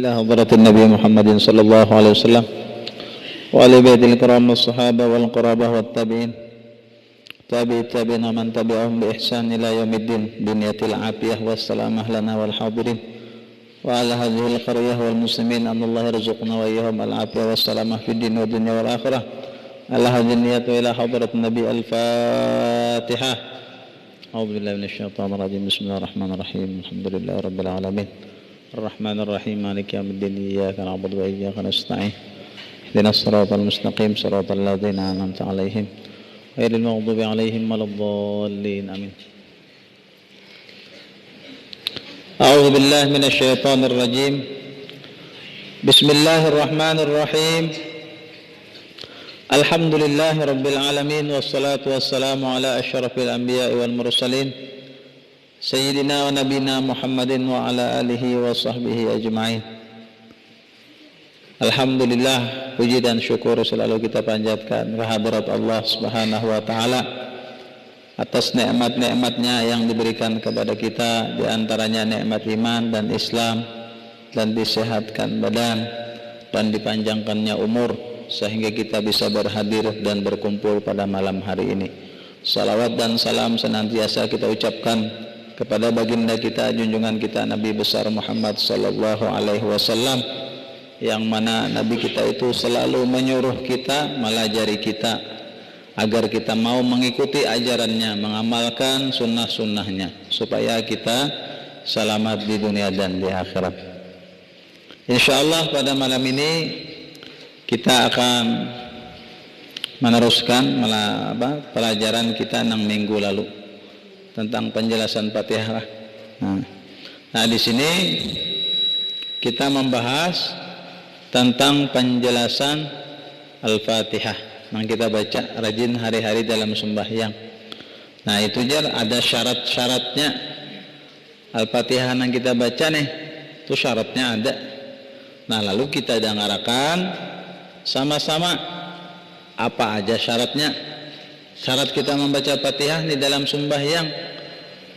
إلى حضرة النبي محمد صلى الله عليه وسلم وآل بيته الكرام والصحابة والقرابة والتابعين تابعين من تبعهم بإحسان إلى يوم الدين بنية العافية والسلامة لنا والحاضرين وعلى هذه القرية والمسلمين أن الله يرزقنا وإياهم العافية والسلامة في الدين والدنيا والآخرة. على هذه النية إلى حضرة النبي. الفاتحة. أعوذ بالله من الشيطان الرجيم. بسم الله الرحمن الرحيم. الحمد لله رب العالمين الرحمن الرحيم مالك يوم الدين إياك نعبد وإياك نستعين اهدنا الصراط المستقيم صراط الذين أنعمت عليهم غير المغضوب عليهم ولا الضالين آمين. أعوذ بالله من الشيطان الرجيم. بسم الله الرحمن الرحيم. الحمد لله رب العالمين والصلاة والسلام على أشرف الأنبياء والمرسلين سيدنا ونبينا محمد وعلى آله وصحبه أجمعين. Alhamdulillah, puji dan syukur selalu kita panjatkan kehadirat Allah Subhanahu wa taala atas nikmat-nikmatnya yang diberikan kepada kita, di antaranya nikmat iman dan Islam, dan disehatkan badan dan dipanjangkannya umur sehingga kita bisa berhadir dan berkumpul pada malam hari ini. Salawat dan salam senantiasa kita ucapkan kepada baginda kita, junjungan kita Nabi besar Muhammad sallallahu alaihi wasallam, yang mana Nabi kita itu selalu menyuruh kita, melajari kita agar kita mau mengikuti ajarannya, mengamalkan sunnah-sunnahnya supaya kita selamat di dunia dan di akhirat. InsyaAllah pada malam ini kita akan meneruskan pelajaran kita yang minggu lalu tentang penjelasan Fatihah. Nah, di sini kita membahas tentang penjelasan Al-Fatihah yang kita baca rajin hari-hari dalam sembahyang. Nah, itu jar ada syarat-syaratnya. Al-Fatihah yang kita baca nih, itu syaratnya ada. Nah, lalu kita dengarkan sama-sama apa aja syaratnya. Syarat kita membaca Fatihah di dalam sembahyang.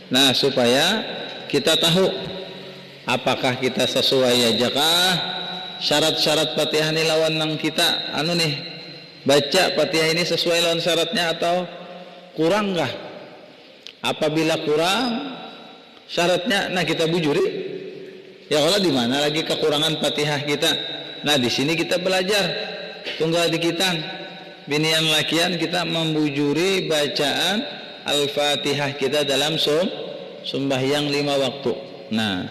Nah, supaya kita tahu apakah kita sesuai ajakah syarat-syarat Fatihah ini lawan nang kita baca Fatihah ini sesuai lawan syaratnya atau kurang kah? Apabila kurang syaratnya, nah kita bujuri. Ya Allah, di mana lagi kekurangan Fatihah kita? Nah, di sini kita belajar tunggal dikitan binian lakian kita membujuri bacaan Al-Fatihah kita dalam sembahyang 5 waktu. Nah,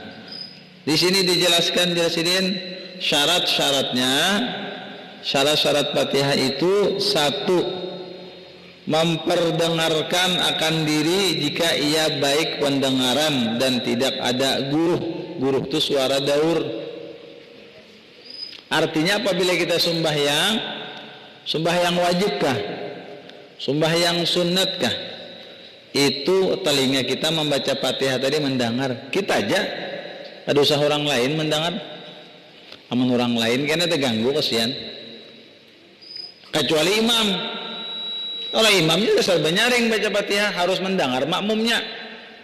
di sini dijelaskan syarat-syaratnya. Syarat-syarat Fatihah itu: 1. Memperdengarkan akan diri jika ia baik pendengaran dan tidak ada guruh. Guruh itu suara daur. Artinya apabila kita sembahyang wajibkah? Sembahyang sunnatkah? Itu telinga kita membaca Fatihah tadi mendengar. Kita aja ada usah orang lain mendengar. Amun orang lain karena terganggu kasihan. Kecuali imam. Kalau imamnya dasar benyaring baca Fatihah harus mendengar makmumnya.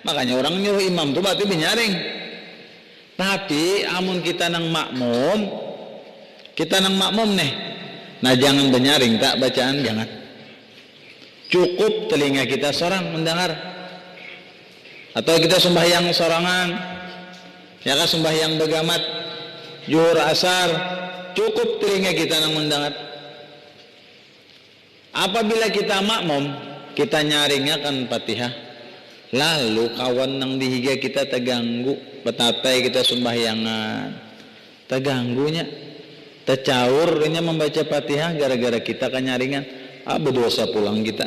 Makanya orang nyuruh imam tuh berarti benyaring. Tapi amun kita nang makmum nih. Nah, jangan benyaring tak bacaan, jangan. Cukup telinga kita seorang mendengar. Atau kita sembahyang sorangan. Ya kan, sembahyang begamat zuhur asar, cukup telinga kita yang mendengar. Apabila kita makmum, kita nyaringakan Fatihah, lalu kawan yang dihiga kita terganggu, betatai kita sembahyangan, terganggunya, tercaurnya membaca Fatihah gara-gara kita kan nyaringan, berdosa pulang kita.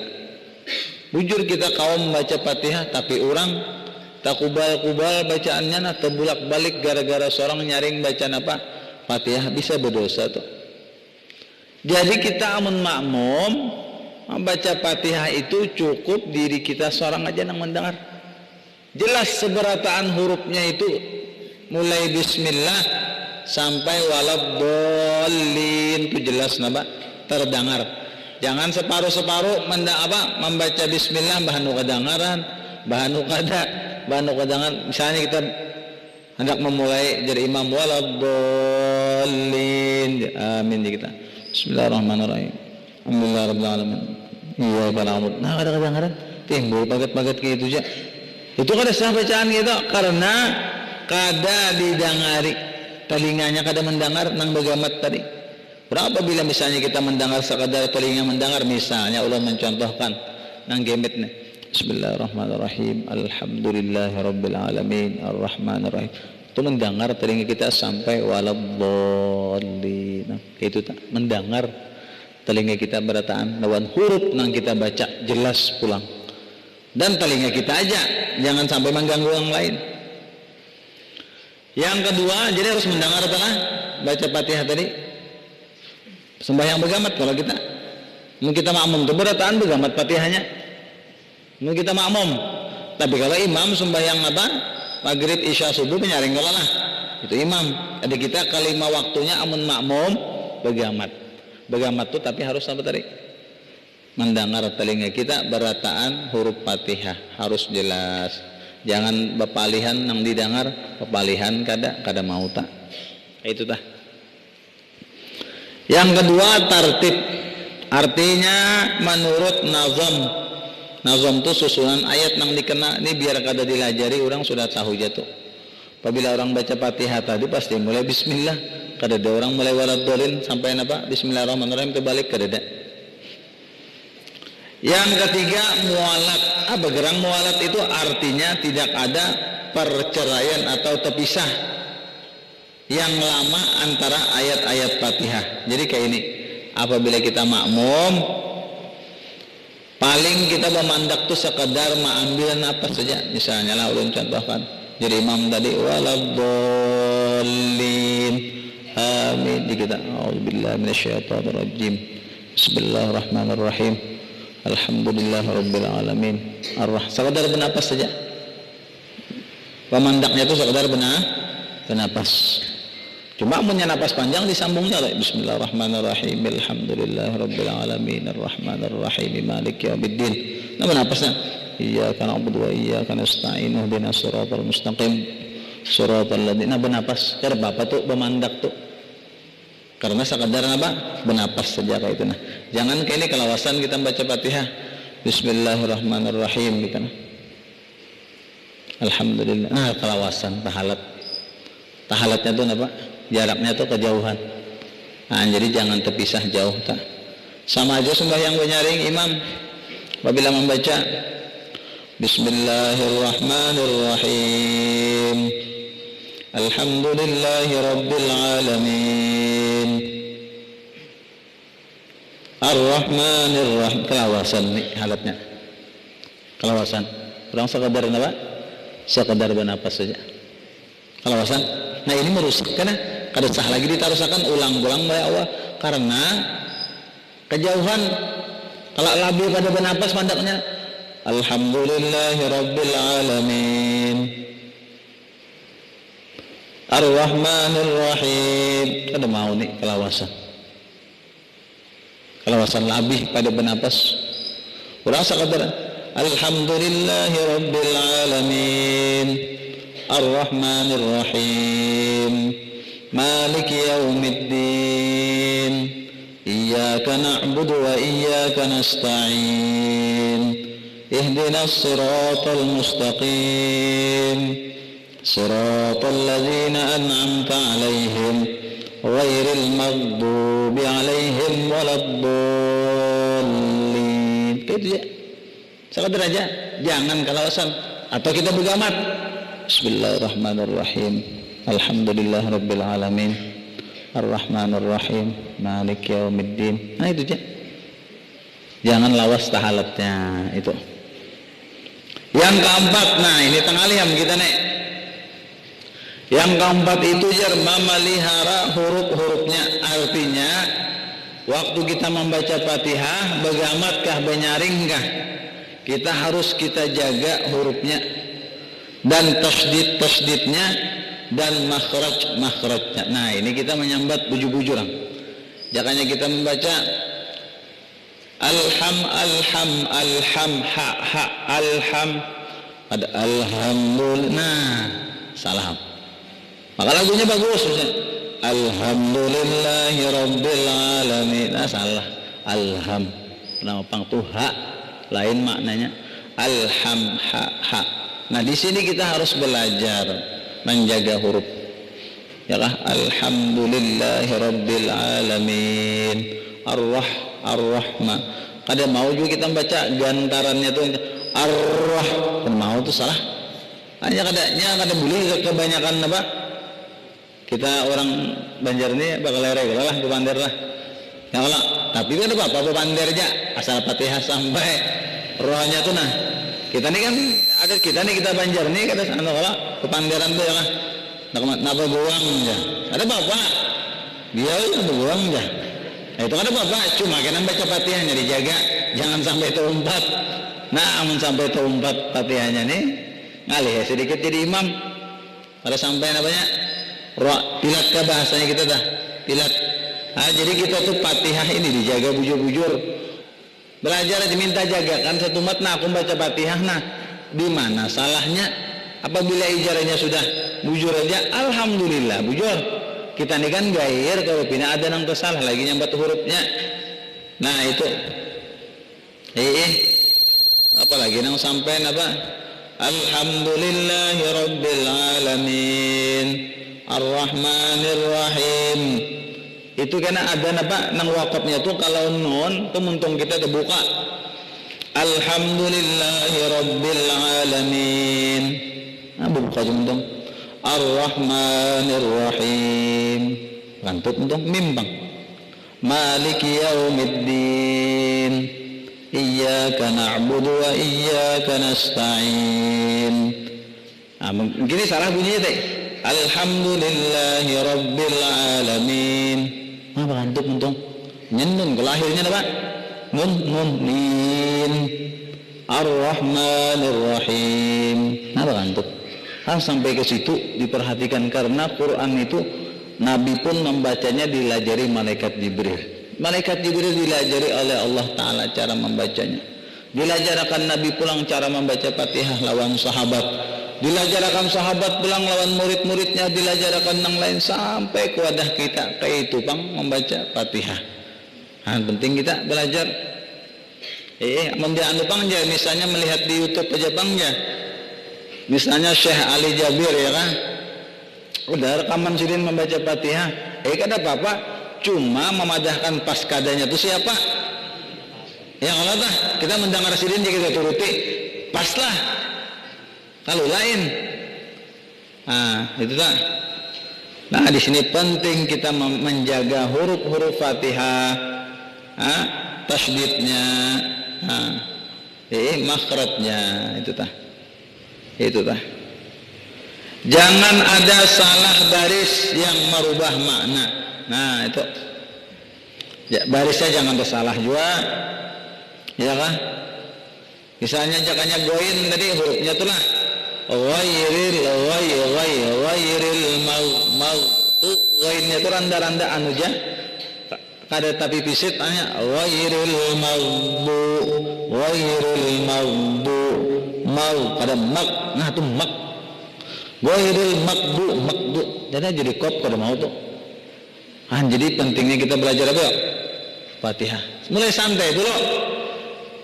Bujur kita kaum membaca Fatihah, tapi orang tak kubal-kubal bacaannya, nah terbulak-balik gara-gara seorang nyaring bacaan apa? Fatihah, bisa berdosa tuh. Jadi kita amun makmum membaca Fatihah itu cukup diri kita seorang aja yang mendengar. Jelas seberataan hurufnya itu mulai bismillah sampai waladdallin itu jelas terdengar. Jangan separuh-separuh membaca bismillah bahanu kedengaran, bahanu kadangan. Misalnya kita hendak memulai jadi imam waladdallin. Amin kita. Bismillahirrahmanirrahim. Alhamdulillahirabbil alamin. Iya na'budu. Nah, kadang-kadang timbul paget-paget gitu aja. Itu kada sah bacaan gitu karena kada didangari, telinganya kada mendengar nang begamat tadi. Berapa bila misalnya kita mendengar sekadar telinga mendengar, misalnya Allah mencontohkan nang gemetnya. Bismillahirrahmanirrahim. Alhamdulillahirabbil alamin arrahmanirrahim. Itu mendengar telinga kita sampai waladdallin. Nah, itu tak mendengar telinga kita berataan lawan huruf nang kita baca jelas pulang. Dan telinga kita aja, jangan sampai mengganggu orang lain. Yang kedua, jadi harus mendengar telah baca Fatihah tadi. Sembahyang begamat kalau kita. Mungkin kita makmum itu berataan begamat Fatihahnya. Mungkin kita makmum. Tapi kalau imam sembahyang apa? Maghrib, isya, subuh penyaring kalau lah. Itu imam. Jadi kita kalima waktunya amun makmum begamat. Begamat itu tapi harus apa tadi? Mendengar telinga kita berataan huruf Fatihah harus jelas. Jangan bepalihan nang didengar, bepalihan kada mau tak. Itu tah. Yang kedua tartib. Artinya menurut nazam. Nazam itu susunan ayat nang dikena ini biar kada dilajari orang sudah tahu jatuh. Apabila orang baca Fatihah tadi pasti mulai bismillah. Kada ada orang mulai waladdallin sampai apa? Bismillahirrahmanirrahim terbalik kada ada. Yang ketiga mualat. Gerang mualat itu artinya tidak ada perceraian atau terpisah yang lama antara ayat-ayat Fatihah. Jadi kayak ini, apabila kita makmum paling kita memandak tuh sekedar mengambil napas saja. Misalnya lah ulun contohkan, jadi imam tadi waladdallin amin di kita a'udzubillahi minasyaitonirrajim bismillahirrahmanirrahim alhamdulillahirabbil alamin sekadar bernapas saja. Pemandaknya itu sekadar bernapas. Cuma punya napas panjang disambungnya lah. Bismillahirrahmanirrahim alhamdulillahirabbil alamin arrahmanirrahim maliki yaumiddin. Nah bernapasnya iyyaka na'budu wa iyyaka nasta'in ihdinas siratal mustaqim siratal ladzina. Bernapas cara bapak tuh pemandak tuh karena sekadar apa? Bernapas saja kayak itu. Nah, jangan kayak ini kelawasan kita baca Fatihah. Bismillahirrahmanirrahim gitu. Alhamdulillah. Nah, kelawasan tahalat. Tahalatnya tuh apa? Jaraknya tuh kejauhan. Nah, jadi jangan terpisah jauh tak. Sama aja sembahyang penyaring imam. Apabila membaca Bismillahirrahmanirrahim. Alhamdulillahi rabbil alamin Ar-Rahmanir-Rahim. Kelawasan nih halatnya. Kelawasan. Kurang sekadar apa? Sekadar bernapas saja. Kelawasan. Nah ini merusak karena kada sah lagi ditarusakan ulang-ulang oleh Allah karena kejauhan. Kalau labi pada bernapas mandaknya Alhamdulillahi rabbil alamin Ar-Rahmanir-Rahim. Kada mau nih kelawasan. Kelawasan labih pada bernapas. Berasa kadar Alhamdulillahi rabbil alamin Ar-Rahmanir-Rahim Maliki yaumiddin Iyyaka na'budu wa iyyaka nasta'in Ihdinas siratal mustaqim صراط الذين أنعمت عليهم غير المغضوب عليهم ولا الضالين. Itu ya. Sekadar aja, jangan kelawasan atau kita begamat. Bismillahirrahmanirrahim. Alhamdulillahirabbil alamin. Ar-Rahmanir-Rahim. Maliki yaumiddin. Nah itu aja. Jangan lawas tahalatnya itu. Yang keempat, nah ini tengah liam kita nih. Yang keempat itu memelihara huruf-hurufnya. Artinya waktu kita membaca Fatihah begamatkah benyaringkah, kita harus kita jaga hurufnya dan tasdid-tasdidnya dan makhraj-makhrajnya. Nah ini kita menyambat bujur-bujuran. Jangannya kita membaca alham ha alham ada alhamdulillah. Nah salah. Maka lagunya bagus misalnya, Alhamdulillahi Rabbil Alamin. Nah salah, alham nama pang tuh ha, lain maknanya alham ha. Nah di sini kita harus belajar menjaga huruf. Ya kah? Alhamdulillahi Rabbil Alamin. Ar-Rahman. Kada mau juga kita baca gantarannya tuh Ar-Rah. Kan mau tuh salah. Hanya kada boleh kebanyakan apa? Kita orang Banjar ini bakal lerek lah, bepander lah. Ya Allah, tapi kan apa bepander aja asal Fatihah sampai rohnya tuh nah. Kita nih kan ada kita Banjar nih kata sana kalau bepanderan tuh ya lah. Napa buang ya. Ada bapak. Dia itu buang ya. Nah, itu kan ada bapak, cuma kena baca Fatihahnya dijaga, jangan sampai terumpat. Nah, amun sampai terumpat Fatihahnya nih, ngalih ya sedikit jadi imam. Pada sampai namanya pilat ke bahasanya kita dah, pilat. Nah, jadi kita tuh Fatihah ini dijaga bujur-bujur. Belajar diminta jaga kan satu umat. Nah, aku baca Fatihah nah, di mana salahnya? Apabila ijarahnya sudah bujur aja, alhamdulillah bujur. Kita ini kan gair kalau pina ada yang tersalah lagi nyambat hurufnya. Nah itu apalagi nang sampai apa? Alhamdulillahi Rabbil Alamin Ar-Rahmanir Rahim. Itu karena ada apa nang wakafnya tuh kalau non tuh muntung kita terbuka Alhamdulillahi Rabbil Alamin. Nah buka aja muntung Ar-Rahmanir Rahim. Lantut untuk mimbang. Maliki yaumiddin. Iyyaka na'budu wa iyyaka nasta'in. Nah, mungkin ini salah bunyinya teh. Alhamdulillahi Rabbil Alamin. Apa lantut untung? Nyenun kelahirnya apa? Nun nin. Ar-Rahmanir Rahim. Apa lantut? Sampai ke situ diperhatikan karena Quran itu Nabi pun membacanya dilajari malaikat Jibril. Malaikat Jibril dilajari oleh Allah Ta'ala cara membacanya. Dilajarkan Nabi pulang cara membaca Fatihah lawan sahabat. Dilajarkan sahabat pulang lawan murid-muridnya. Dilajarkan yang lain sampai ke wadah kita kayak itu pang membaca Fatihah. Nah, penting kita belajar. Mendianu pang aja misalnya melihat di YouTube aja pang aja. Misalnya Syekh Ali Jabir ya kan, udah rekaman sidin membaca Fatihah, kada apa-apa, cuma memadahkan paskadanya itu siapa? Yang Allah dah, kita mendengar sidin kita turuti, paslah. Kalau lain, nah itu dah. Nah di sini penting kita menjaga huruf-huruf Fatihah, tasydidnya, makhrajnya itu dah. Itu dah. Jangan ada salah baris yang merubah makna. Nah itu ya, barisnya jangan tersalah juga ya kan. Misalnya jangannya goin tadi hurufnya tuh lah ghairil mau goinnya itu randa-randa anuja kada tapi pisit hanya ghairil maghdu mau pada mak, nah tuh mak ghairil makdu jadi kop kada mau tuh. Jadi pentingnya kita belajar apa ya? Fatihah. Mulai santai dulu.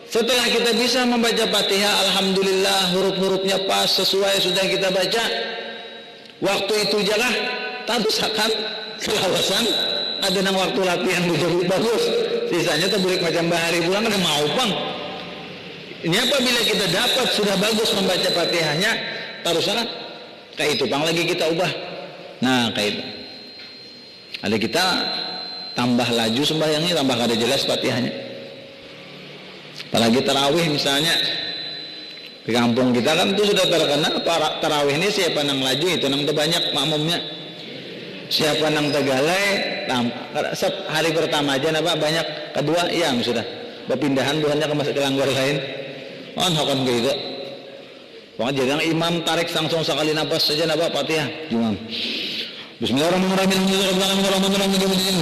Setelah kita bisa membaca Fatihah, alhamdulillah huruf-hurufnya pas sesuai sudah kita baca. Waktu itu jalah tadusakan selawasan ada nang waktu latihan bujur bagus. Sisanya tuh bulik macam bahari pulang kada mau pang. Ini apabila kita dapat sudah bagus membaca Fatihahnya, taruh sana kayak itu pang lagi kita ubah. Nah kayak itu. Ada kita tambah laju sembahyangnya, tambah kada jelas Fatihahnya. Apalagi tarawih misalnya di kampung kita kan itu sudah terkenal tarawih ini siapa nang laju itu nang terbanyak makmumnya. Siapa nang tegalai hari pertama aja napa banyak, kedua yang sudah berpindahan bukannya ke masjid kelanggar lain. Kan gitu. Pokoknya jadi yang imam tarik langsung sekali nafas saja napa Fatihah. Cuma Bismillahirrahmanirrahim.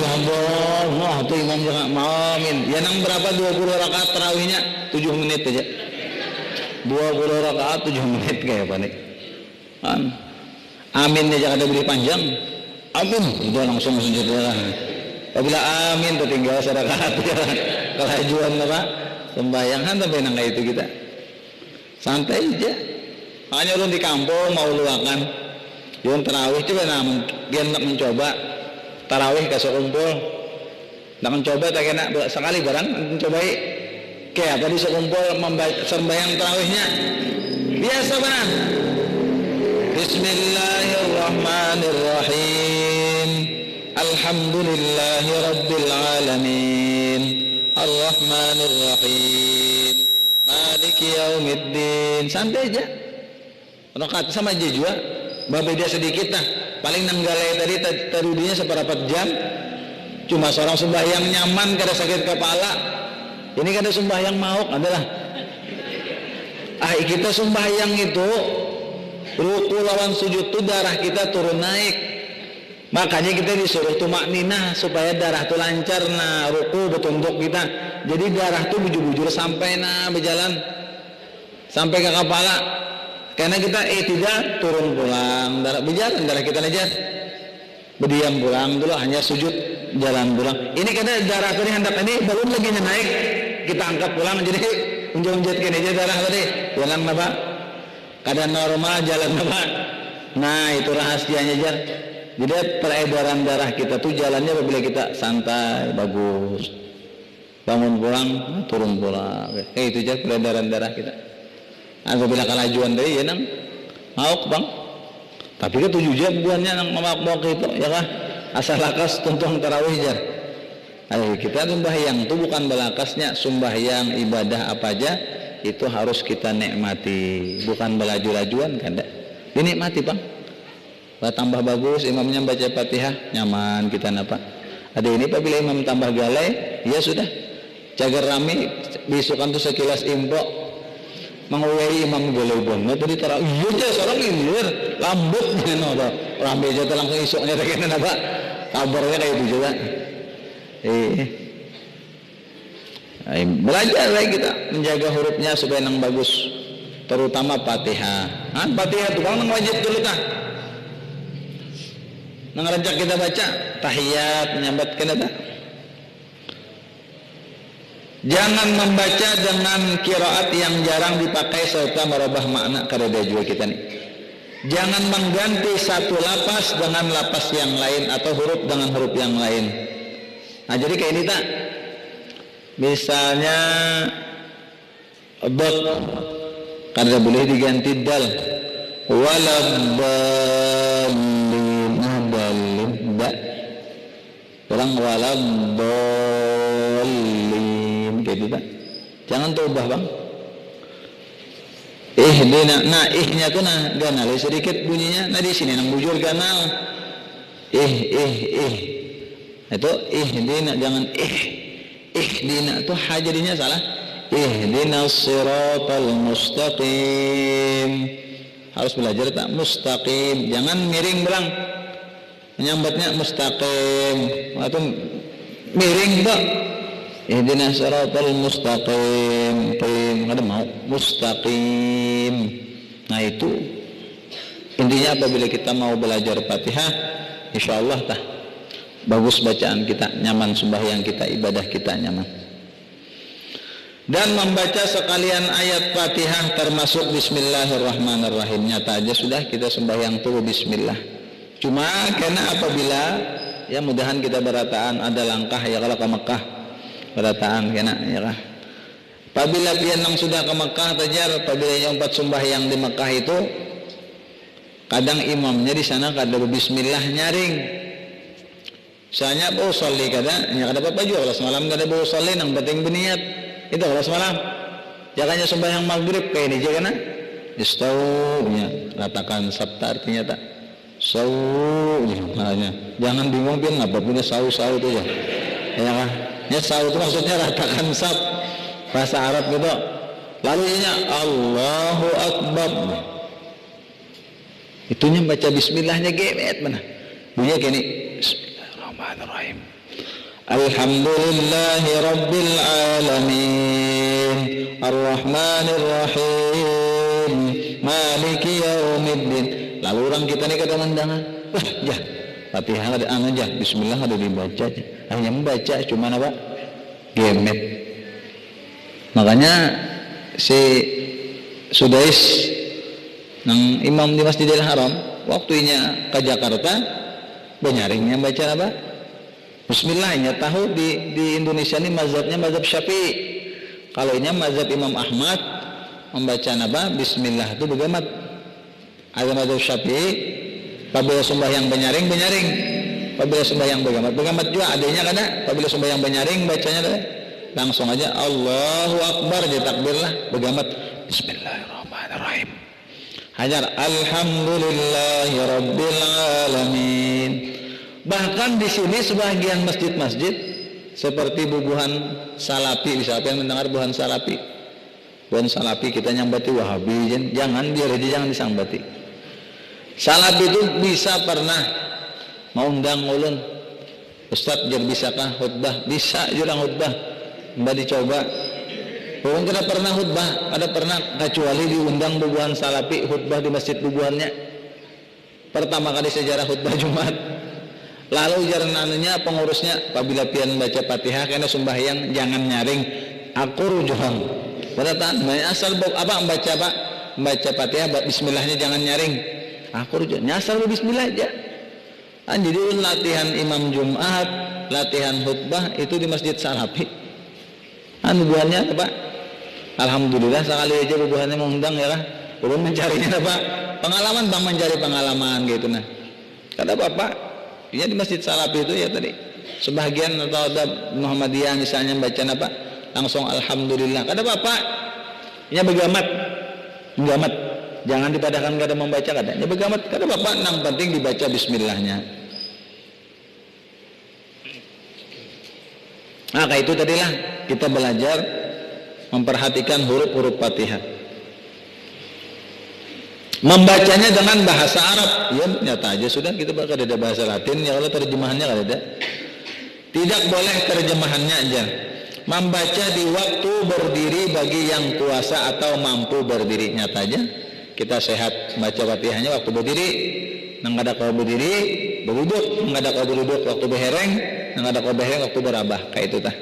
Wah, itu imam jangan mamin. Ya nang berapa 20 rakaat tarawihnya 7 menit aja. 20 rakaat 7 menit kayak apa nih? Aminnya jangan ada beri panjang. Amin, udah langsung sujud lah. Apabila amin tertinggal sedekah ya. Kelajuan apa? Sembahyang sampai nang itu kita. Santai aja. Hanya ulun di kampung mau luakan. Yang tarawih coba namun dia nak mencoba tarawih kasih kumpul. Nak mencoba tak kena sekali barang mencoba kayak tadi sekumpul membaca sembahyang tarawihnya. Biasa benar. Bismillahirrahmanirrahim. Alhamdulillahi rabbil alamin. Ar-Rahmanir-Rahim. Maliki yaumiddin. Santai aja. Rakaat sama aja juga. Beda sedikit nah. Paling nanggalai tadi tarudinya seperempat jam. Cuma seorang sembahyang nyaman kada sakit kepala. Ini kada sembahyang mauk adalah. Kita sembahyang itu ruku lawan sujud itu darah kita turun naik. Makanya kita disuruh tumakninah supaya darah itu lancar nah ruku bertunduk kita. Jadi darah itu bujur-bujur sampai nah berjalan sampai ke kepala. Karena kita tidak turun pulang darah berjalan darah kita aja berdiam pulang dulu hanya sujud jalan pulang. Ini karena darah tadi hendak ini belum lagi naik kita angkat pulang jadi unjung-unjungkan aja darah tadi jalan apa? Keadaan normal jalan apa? Nah itu rahasianya aja. Jadi peredaran darah kita tuh jalannya apabila kita santai bagus. Bangun pulang turun pulang. Itu aja peredaran darah kita. Apabila kelajuan dari ya nang mauk bang. Tapi kan 7 jam buannya nang mauk itu ya kah? Asal lakas tuntung tarawih jar. Ayo kita sembahyang itu bukan belakasnya sembahyang ibadah apa aja itu harus kita nikmati bukan belaju-lajuan kan dak dinikmati bang. Tambah bagus imamnya baca Fatihah nyaman kita napa. Ada ini apabila imam tambah galai ya sudah cagar rame bisukan tuh sekilas impo mengawai imam galai bon tadi tarawih iya aja seorang ilir lambut no rame aja langsung isuknya tak kena napa kabarnya kayak itu juga. Belajar lagi kita menjaga hurufnya supaya nang bagus terutama Fatihah. Fatihah itu bang nang wajib dulu kah nang rancak kita baca tahiyat menyambat kenapa jangan membaca dengan qiraat yang jarang dipakai serta merubah makna karena juga kita nih. Jangan mengganti satu lapas dengan lapas yang lain atau huruf dengan huruf yang lain. Nah jadi kayak ini tak misalnya dot karena boleh diganti dal waladdallin ba orang waladdallin kayak gitu tak jangan ubah bang ihdina nah ihnya tuh nah ganal sedikit bunyinya nah di sini nang bujur ganal itu ihdina jangan ihdina itu hajadinya salah ihdinas siratal mustaqim harus belajar tak mustaqim jangan miring belang menyambatnya mustaqim atau miring tak ihdinas siratal mustaqim ada mau mustaqim. Nah itu intinya apabila kita mau belajar Fatihah insyaallah tah bagus bacaan kita, nyaman sembahyang kita, ibadah kita nyaman. Dan membaca sekalian ayat Fatihah termasuk Bismillahirrahmanirrahim. Nyata aja sudah kita sembahyang tuh Bismillah. Cuma karena apabila ya mudahan kita berataan ada langkah ya kalau ke Mekah berataan kena ya kah. Apabila pian nang sudah ke Mekah tajar apabila yang 4 sembahyang di Mekah itu kadang imamnya di sana kada Bismillah nyaring. Soalnya bau soli kada, kada apa juga kalau semalam kada bau soli, nang penting berniat itu kalau semalam. Jangannya sembahyang maghrib kayak ini aja kan? Istaunya ratakan sabta artinya tak sau, makanya jangan bingung pian apa punya sau itu aja. Ya kan? Ya sau itu maksudnya ratakan sab bahasa Arab gitu. Lalu nya Allahu Akbar. Itunya baca Bismillahnya gebet mana? Bunyinya gini. Bismillahirrahmanirrahim. Alhamdulillahi Rabbil Alamin Ar-Rahmanir Rahim Maliki Yaumiddin. Lalu orang kita nih kata mandangan, wah ya Fatihah ada aja, Bismillah ada dibaca aja. Hanya membaca cuma apa? Gemet. Makanya si Sudais nang imam di Masjidil Haram waktunya ke Jakarta banyaringnya baca apa? Bismillahnya tahu di Indonesia ini mazhabnya mazhab Syafi'i. Kalau ini mazhab Imam Ahmad membaca apa? Bismillah itu begamat. Ada mazhab Syafi'i apabila sembahyang benyaring, apabila sembahyang begamat juga adanya kada, apabila sembahyang benyaring bacanya ada langsung aja Allahu Akbar jadi takbir lah begamat Bismillahirrahmanirrahim. Hajar Alhamdulillahi Rabbil Alamin. Bahkan di sini sebagian masjid-masjid seperti Bubuhan Salapi, siapa yang mendengar Bubuhan Salapi? Bubuhan Salapi kita nyambati Wahabi, jangan biar itu jangan disambati. Salapi itu bisa pernah mau undang ulun, Ustadz jadi bisakah khutbah? Bisa jurang khutbah, mbak dicoba. Bukan kita pernah khutbah, ada pernah kecuali diundang Bubuhan Salapi khutbah di masjid Bubuhannya. Pertama kali sejarah khutbah Jumat. Lalu jaranannya pengurusnya apabila pian baca Fatihah karena sembahyang jangan nyaring aku rujuhang. Berarti asal apa membaca apa? Membaca Fatihah bismillahnya jangan nyaring. Aku rujuh asal bismillah aja. Jadi latihan imam Jumat, latihan khutbah itu di Masjid Salafi. Bubuhannya apa? Alhamdulillah sekali aja bubuhannya mengundang ya lah. Belum mencarinya apa? Pengalaman bang mencari pengalaman gitu nah. Kata bapak ya di Masjid Salafi itu ya tadi sebagian atau ada Muhammadiyah misalnya baca apa langsung Alhamdulillah kada bapak ya begamat jangan dipadahkan kada membaca kada ya begamat kada bapak nang penting dibaca bismillahnya. Nah kayak itu tadilah kita belajar memperhatikan huruf-huruf Fatihah, membacanya dengan bahasa Arab ya nyata aja sudah kita bakal ada bahasa Latin ya kalau terjemahannya kalau ada tidak boleh terjemahannya aja. Membaca di waktu berdiri bagi yang puasa atau mampu berdiri nyata aja kita sehat baca Fatihahnya waktu berdiri nang ada kau berdiri beruduk nang ada kau beruduk waktu behereng nang ada kau behereng waktu berabah kayak itu tah.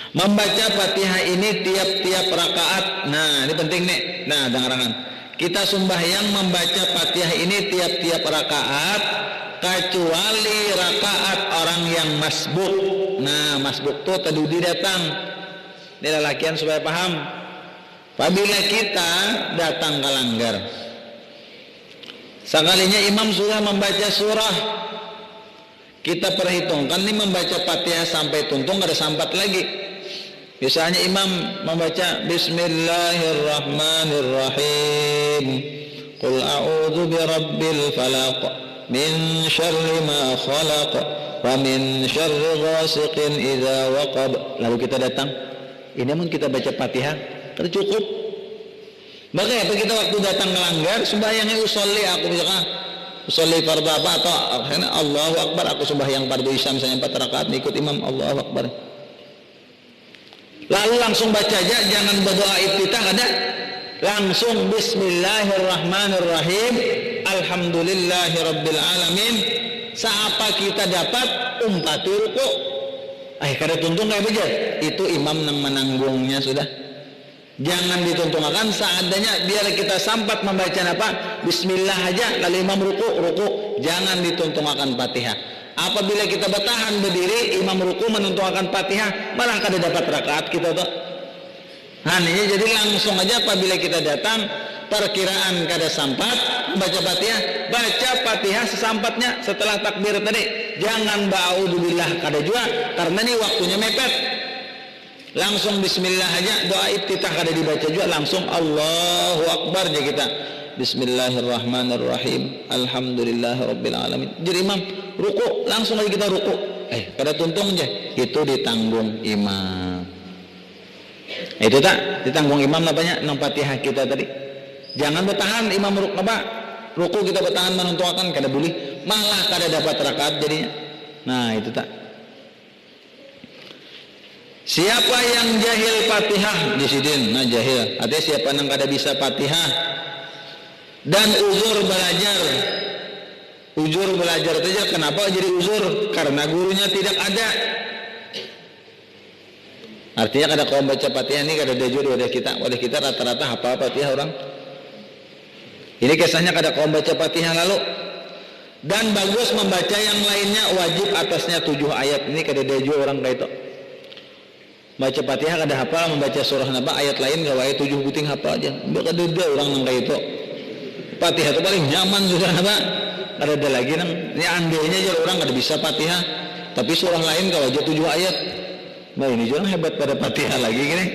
Membaca Fatihah ini tiap-tiap rakaat. Nah, ini penting nih. Nah, dengarangan. Kita sembahyang membaca Fatihah ini tiap-tiap rakaat kecuali rakaat orang yang masbuk. Nah, masbuk tuh tadudi datang. Ini lelakian supaya paham. Apabila kita datang ke langgar, sekalinya imam sudah membaca surah, kita perhitungkan nih membaca Fatihah sampai tuntung ada sambat lagi. Misalnya imam membaca Bismillahirrahmanirrahim Qul a'udzu birabbil falaq min syarri ma khalaq wa min syarri ghasiqin idza waqab. Lalu kita datang ini pun kita baca Fatihah tercukup. Maka apa kita waktu datang melanggar sembahyangnya usolli aku misalkan usolli fardhu apa atau Allahu Akbar aku sembahyang fardhu isya misalnya 4 rakaat ikut imam Allahu Akbar. Lalu langsung baca aja, jangan berdoa iftitah ada. Langsung Bismillahirrahmanirrahim. Alhamdulillahirabbil alamin. Seapa kita dapat umpati ruku. Kada tuntung kayak begitu. Itu imam yang menanggungnya sudah. Jangan dituntungkan seadanya biar kita sampat membaca apa? Bismillah aja lalu imam ruku. Jangan dituntungkan Fatihah. Apabila kita bertahan berdiri, imam ruku menuntunkan Fatihah, malah kada dapat rakaat kita tuh. Nah ini jadi langsung aja apabila kita datang, perkiraan kada sampat membaca Fatihah, baca Fatihah sesampatnya setelah takbir tadi. Jangan ba'udzubillah kada juga, karena ini waktunya mepet. Langsung Bismillah aja, doa iftitah kada dibaca juga, langsung Allahu Akbar aja kita. Bismillahirrahmanirrahim. Alhamdulillahirabbil alamin. Jadi imam ruku, langsung aja kita ruku. Kada tuntung aja. Itu ditanggung imam. Itu tak ditanggung imam namanya nang Fatihah kita tadi. Jangan bertahan imam ruku kita bertahan menuntunkan kada boleh. Malah kada dapat rakaat jadinya. Nah, itu tak. Siapa yang jahil Fatihah di sini? Nah, jahil. Artinya siapa yang kada bisa Fatihah Dan uzur belajar saja. Kenapa jadi uzur? Karena gurunya tidak ada. Artinya kada kaum baca Fatihah ini kada dejur wadah kita rata-rata hafal Fatihah orang. Ini kisahnya kada kaum baca Fatihah lalu. Dan bagus membaca yang lainnya, wajib atasnya 7 ayat. Ini kada dejur orang kayak itu. Baca Fatihah kada hafal, membaca surah napa ayat lain gawe 7 puting hafal aja. Kada ada orang nang kayak itu. Fatihah itu paling nyaman sudah napa. Kada ada lagi nang ini andainya aja orang kada bisa Fatihah, tapi surah lain gawe aja 7 ayat. Nah ini juga hebat pada Fatihah lagi gini.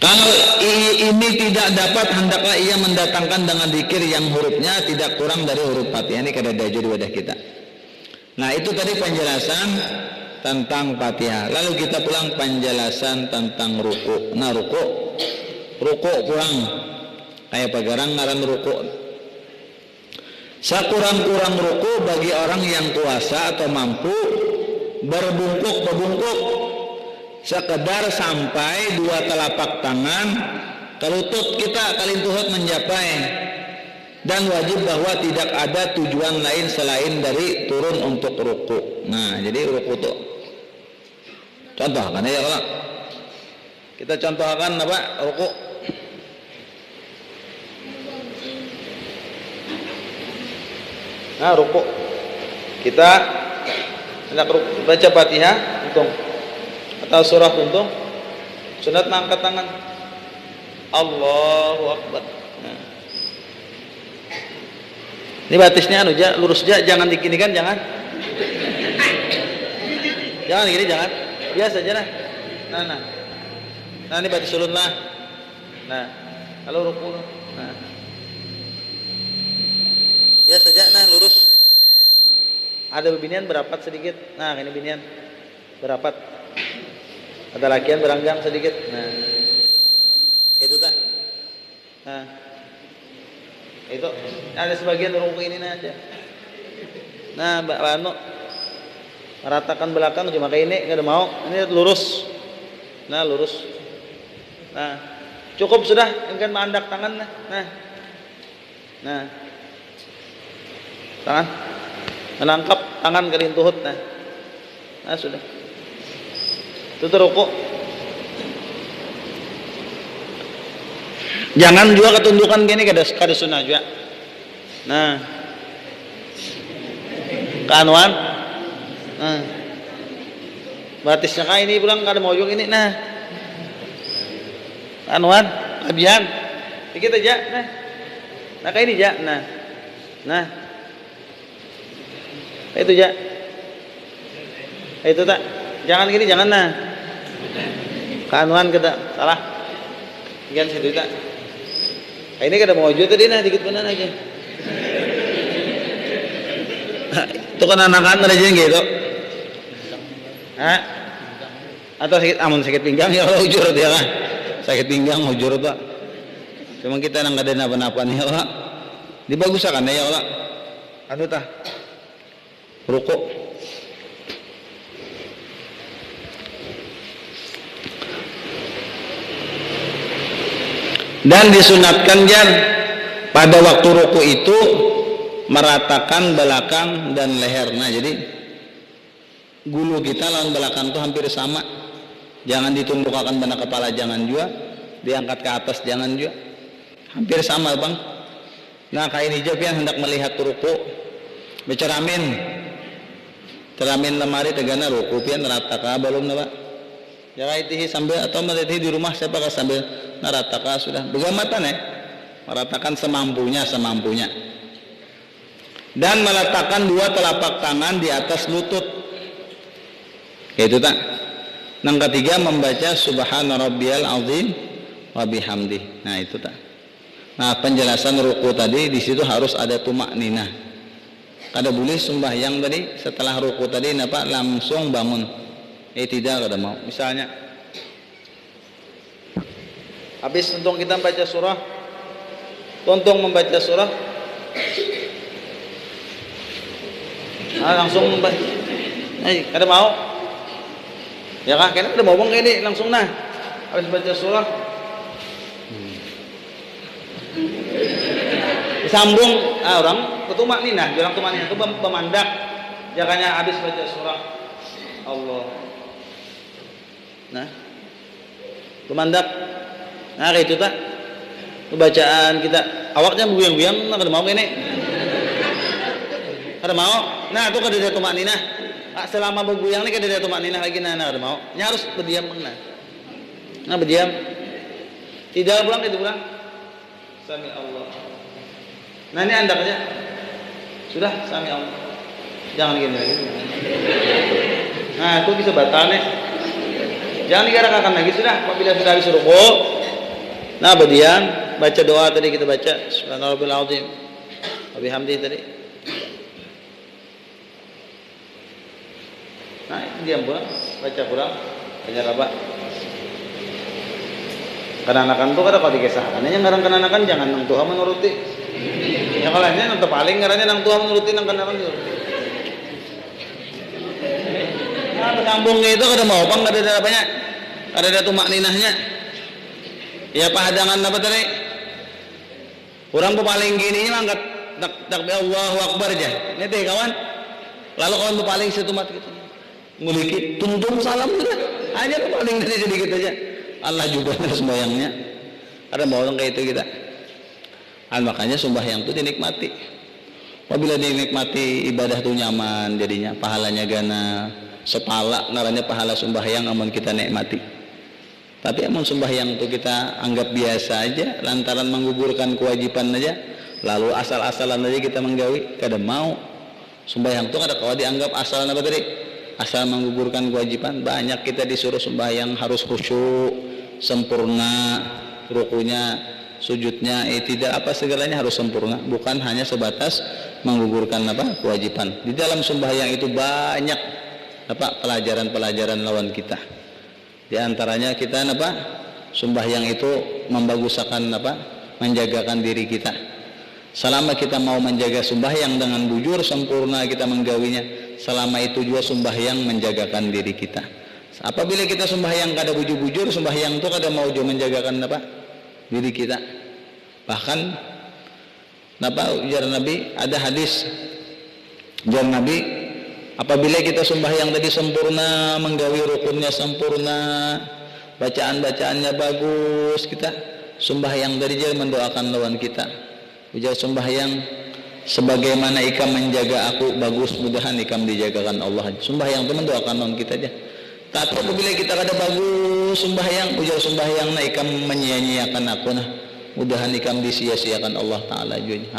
Kalau ini tidak dapat, hendaklah ia mendatangkan dengan zikir yang hurufnya tidak kurang dari huruf Fatihah. Ini kada ada di wadah kita. Nah itu tadi penjelasan tentang Fatihah. Lalu kita pulang penjelasan tentang ruku. Nah ruku kurang kayak pagarang ngaran ruku. Sakurang-kurang ruku bagi orang yang kuasa atau mampu berbungkuk sekedar sampai 2 telapak tangan ke lutut kita kalintuhut mencapai, dan wajib bahwa tidak ada tujuan lain selain dari turun untuk ruku. Nah jadi ruku itu contohkan ya Allah, kita contohkan apa ruku. Nah ruku kita hendak baca Fatihah untung atau surah untung, sunat angkat tangan Allahu Akbar. Nah. Ini batisnya lurus aja, jangan dikinikan, jangan gini, jangan biasa aja nah. Nah ini batis ulun lah. Nah kalau ruku biasa aja nah lurus. Ada binian berapat sedikit. Nah ini binian berapat. Ada lakian beranggang sedikit. Nah itu tak. Nah itu ada sebagian ruku ini aja. Nah Mbak Lano meratakan belakang cuma kayak ini nggak ada mau. Ini lurus. Nah lurus. Nah cukup sudah, kan mandak tangan. Nah tangan menangkap tangan ke rintuhut. Nah sudah itu ruku. Jangan juga ketundukan gini kada sunnah juga. Nah kanuan batisnya kayak ini pulang kada mau juga ini. Nah kanuan kabihan dikit aja. Nah kayak ini aja. Nah itu aja. Itu tak, jangan gini, jangan nah. Kanuan kita salah. Gian situ tak. Ini kada mau wujud tadi nah dikit benar aja. Itu kan anak-anak aja gitu. Atau sakit pinggang ya Allah ujur dia kan. Sakit pinggang ujur tak. Cuma kita nang kada napa-napa nih ya Allah. Dibagusakan ya Allah. Anu tah. Ruku. Dan disunatkan jan pada waktu ruku itu meratakan belakang dan leher. Nah jadi gulu kita lawan belakang itu hampir sama. Jangan ditundukkan pada kepala, jangan juga diangkat ke atas, jangan juga. Hampir sama bang. Nah kain hijab yang hendak melihat ruku beceramin lemari tegana ruku pian rata ka balum na ba. Jangan itihi sambil atau meretihi di rumah siapa ka sambil narataka sudah begamatan meratakan semampunya dan meletakkan 2 telapak tangan di atas lutut itu tak. Yang ketiga membaca subhana rabbiyal azim wa bihamdi. Nah itu tak. Nah penjelasan ruku tadi di situ harus ada tumak ninah. Kada boleh sembahyang tadi setelah ruku tadi napa langsung bangun. Tidak kada mau. Misalnya habis untung kita membaca surah, langsung membaca. Kada mau. Ya kan? Kena kada mau kayak ini langsung nah. habis baca surah sambung orang ketumak ninah, bilang tumak ninah itu pemandak jangannya habis baca surah Allah. Nah, pemandak, nah itu tak bacaan kita awaknya buyang-buyang, nak ada mau ini, ada mau, nah itu kada ada tumak ninah, selama berbuyang ini kada ada tumak ninah lagi, nah ada mau, nya harus berdiam nah berdiam, tidak pulang itu pulang, sami Allah. Nah ini anda aja sudah sami Allah, jangan gini lagi. Nah itu bisa batal nih, jangan digerakkan lagi sudah. Apabila sudah habis rukuk, nah berdiam, baca doa tadi kita baca subhanallahil azim wa bihamdihi tadi. Nah diam pulang, baca pulang, baca apa? Kenanakan tuh kada kau dikesahkan, yang ngarang kenanakan jangan nang Tuhan menuruti. Ya kalau ini nang paling ngarannya nang Tuhan menuruti nang kenanakan itu. Nah sambung itu kada mau pang kada ada apanya, kada ada tumak ninahnya. Ya pahadangan apa tadi? Orang paling gini angkat takbir Allahu Akbar aja. Ini teh kawan. Lalu kawan paling setumat gitu. Nguliki tuntung salam sudah. Hanya paling dari sedikit aja. Allah juga sembahyangnya. Ada mau orang kayak itu kita. Makanya sembahyang itu dinikmati. Apabila dinikmati ibadah itu nyaman jadinya pahalanya gana sepala ngarannya pahala sembahyang amun kita nikmati. Tapi amun sembahyang itu kita anggap biasa aja lantaran menggugurkan kewajiban aja lalu asal-asalan aja kita menggawi kada mau. Sembahyang itu kada kawa dianggap asal apa tadi? Asal menggugurkan kewajiban. Banyak kita disuruh sembahyang harus khusyuk, sempurna, rukunya, sujudnya, tidak apa segalanya harus sempurna, bukan hanya sebatas menggugurkan apa kewajiban. Di dalam sembahyang itu banyak apa pelajaran-pelajaran lawan kita. Di antaranya kita apa sembahyang itu membagusakan apa menjagakan diri kita. Selama kita mau menjaga sembahyang dengan bujur sempurna kita menggawinya, selama itu juga sembahyang menjagakan diri kita. Apabila kita sembahyang kada bujur-bujur, sembahyang itu kada mau juga menjagakan apa diri kita. Bahkan apa ujar Nabi, ada hadis ujar Nabi, apabila kita sembahyang tadi sempurna, menggawi rukunnya sempurna, bacaan-bacaannya bagus, kita sembahyang dari dia mendoakan lawan kita. Ujar sembahyang sebagaimana ikam menjaga aku bagus, mudahan ikam dijagakan Allah. Sembahyang itu mendoakan lawan kita aja. Tapi apabila kita kada bagus sembahyang, ujar sembahyang na ikam menyia-nyiakan aku nah, mudahan ikam disia-siakan Allah Taala juga.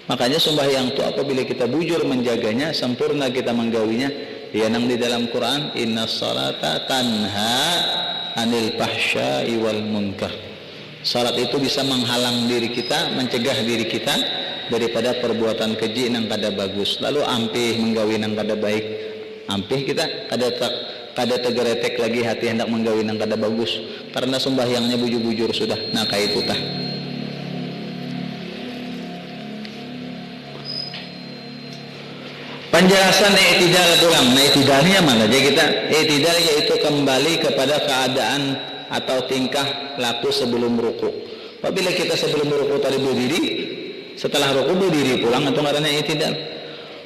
Makanya sembahyang itu apabila kita bujur menjaganya, sempurna kita menggawinya, dia nang di dalam Quran, innas salata tanha anil fahsya'i wal munkar. Salat itu bisa menghalang diri kita, mencegah diri kita daripada perbuatan keji nang kada bagus. Lalu ampih menggawi nang kada baik, ampih kita kada tegeretek lagi hati hendak menggawi nang kada bagus karena sembahyangnya bujur-bujur sudah. Nah kayak itu tah. Penjelasan i'tidal ulang. Nah i'tidalnya mana aja kita? I'tidal yaitu kembali kepada keadaan atau tingkah laku sebelum ruku. Apabila kita sebelum ruku tadi berdiri, setelah ruku berdiri pulang, itu ngarannya i'tidal.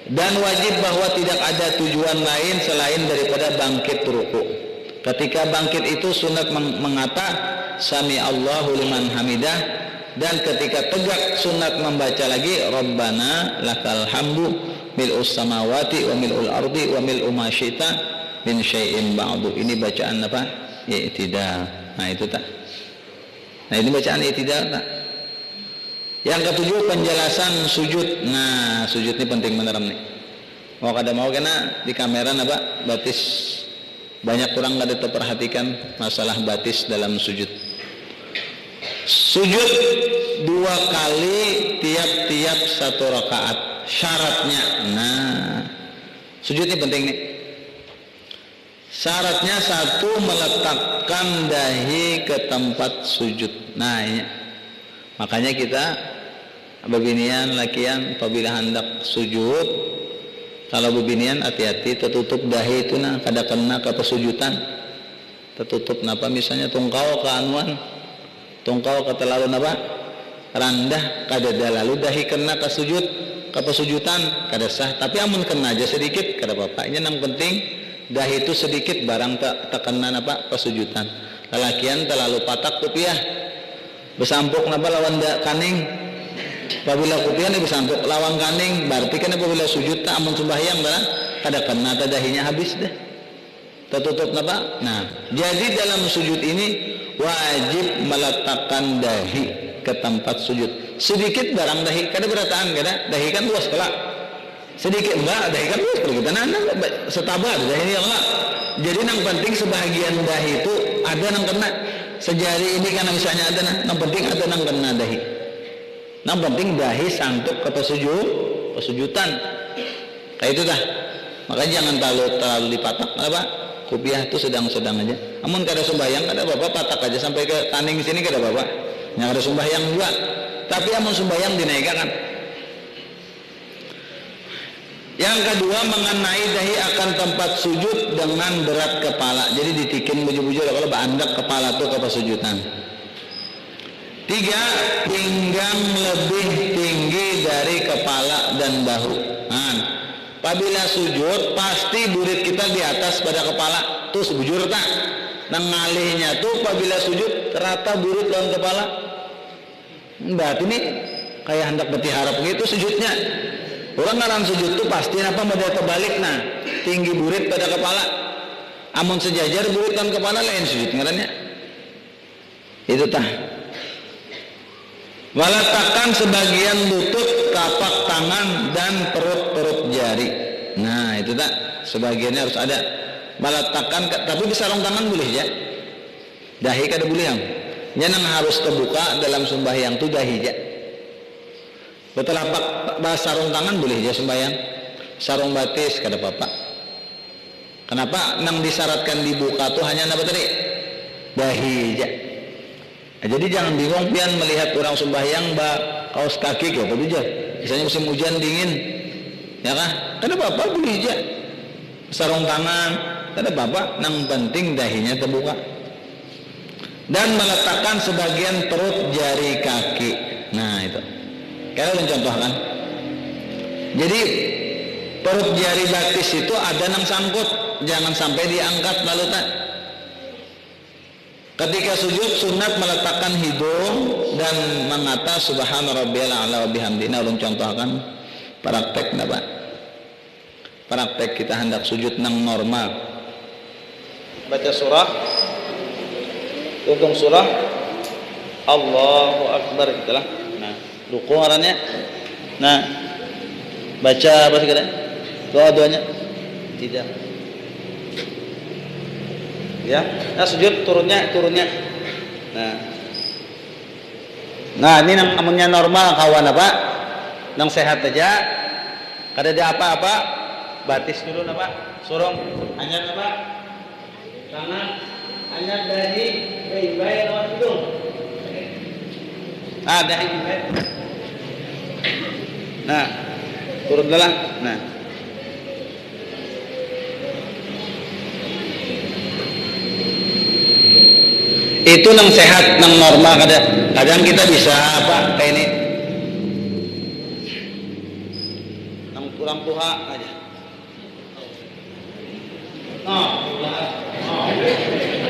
Dan wajib bahwa tidak ada tujuan lain selain daripada bangkit ruku. Ketika bangkit itu sunat mengata sami Allahu liman hamidah, dan ketika tegak sunat membaca lagi Rabbana lakal hamdu mil'us samawati wa mil'ul ardi wa mil'u ma syi'ta min syai'in ba'du. Ini bacaan apa? I'tidal. Nah itu tak. Nah ini bacaan i'tidal tak. Yang ketujuh penjelasan sujud. Nah sujud ini penting meneram nih. Mau kada mau kena di kamera apa batis banyak orang kada terperhatikan masalah batis dalam sujud. Sujud 2 kali tiap-tiap 1 rakaat syaratnya. Nah sujud ini penting nih. Syaratnya 1 meletakkan dahi ke tempat sujud. Nah ini. Makanya kita bebinian lakian apabila hendak sujud, kalau bebinian hati-hati tertutup dahi itu nah kada kena ke pesujudan. tertutup napa misalnya tungkau ke anuan, tungkau ke terlalu napa randah kada lalu dahi kena ke sujud ke pesujutan kada sah, tapi amun kena aja sedikit kada apa-apa. Ini yang penting dahi itu sedikit barang tak kena napa pesujutan. Lalakian terlalu patak kupiah besampuk napa lawan kaning, apabila kupiah ni besampuk lawan kaning berarti kan apabila sujud tak amun sembahyang barang kada kena dahinya habis dah tertutup napa. Nah jadi dalam sujud ini wajib meletakkan dahi ke tempat sujud sedikit barang dahi kada berataan kada dahi kan luas kelak sedikit enggak dahi kan luas kalau kita nana setabar dahi ini enggak. Jadi yang penting sebahagian dahi itu ada yang kena sejari ini karena misalnya ada yang penting ada yang kena dahi. Yang penting dahi santuk ke pesujudan kayak itu dah. Makanya jangan terlalu dipatak apa kupiah itu sedang-sedang aja. Amun kada sembahyang kada apa-apa patak aja sampai ke taning sini kada apa-apa. Yang ada sembahyang juga. Tapi amun sembahyang dinaikkan. Yang kedua mengenai dahi akan tempat sujud dengan berat kepala. Jadi ditikin bujur-bujur kalau beandak kepala tuh ke pesujudan. 3. Pinggang lebih tinggi dari kepala dan bahu. Nah, apabila sujud pasti burit kita di atas pada kepala. Tuh sebujur tak. Nang ngalihnya tuh apabila sujud rata burit lawan kepala. Berarti ini kayak hendak berharap gitu sujudnya. Orang ngaran sujud tuh pasti apa model terbalik nah tinggi burit pada kepala. Amun sejajar burit lawan kepala lain sujud ngarannya. Itu tah. Meletakkan sebagian lutut, tapak tangan dan perut jari. Nah itu tak sebagiannya harus ada. Meletakkan tapi di sarung tangan boleh ya. Dahi kada boleh yang. Yang harus terbuka dalam sembahyang tu dahi ya. Betelapak sarung tangan boleh ya sembahyang. Sarung batis kada apa-apa. Kenapa nang disyaratkan dibuka tu hanya apa tadi? Dahi ya. Nah, jadi jangan bingung pian melihat orang sembahyang kaos kaki gitu aja. Misalnya musim hujan dingin, ya kah? Kada apa-apa boleh aja. Sarung tangan, kada apa-apa. Nang penting dahinya terbuka. Dan meletakkan sebagian perut jari kaki. Nah itu. Kalian mencontohkan. Jadi perut jari batis itu ada nang sangkut, jangan sampai diangkat lalu tak. Ketika sujud sunat meletakkan hidung dan mengata subhana rabbiyal a'la wa bihamdihi. Ulun contohkan praktek napa? Praktek kita hendak sujud nang normal. Baca surah, tutung surah, Allahu Akbar gitulah. Nah, ruku ngarannya. Nah, baca apa sih kata? Doa-doanya? Tidak. Ya, nah sujud turunnya. Nah ini nang amunnya normal kawan apa? Nang sehat aja, kada ada apa-apa, batis dulu apa? Sorong, anyar apa? Tangan, anyar dahi, bayi lawan hidung. Dahi bayi. Nah, turun dulu. Nah. Itu nang sehat, nang normal kadang kita bisa apa kayak ini nang tulang tuha aja.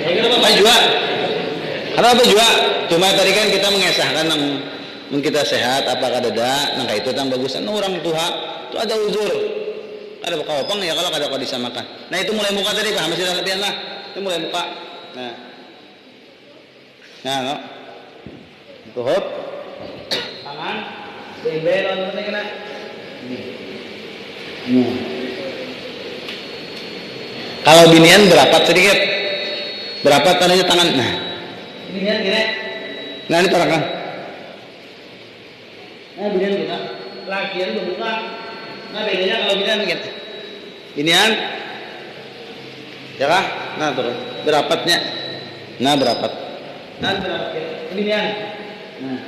Kenapa juga? Kenapa juga? Cuma tadi kan kita mengesahkan nang kita sehat apa kadada nang itu tang bagusan orang tuha itu ada uzur. Ada bakawapang ya kalau kada kau disamakan. Nah itu mulai muka tadi paham masih latihan lah. Itu mulai muka. Nah, no. Tuhut. Tangan. Bembel on kena. Kalau binian berapat sedikit. Berapat tandanya tangan. Nah. Binian gini. Nah, ini tarakan. Nah, binian kita. Lakian berbuka. Nah, bedanya kalau binian gitu. Binian. Ya kah? Nah, turun. Berapatnya. Nah, berapat. Nah, berapa? Ini dia. Nah,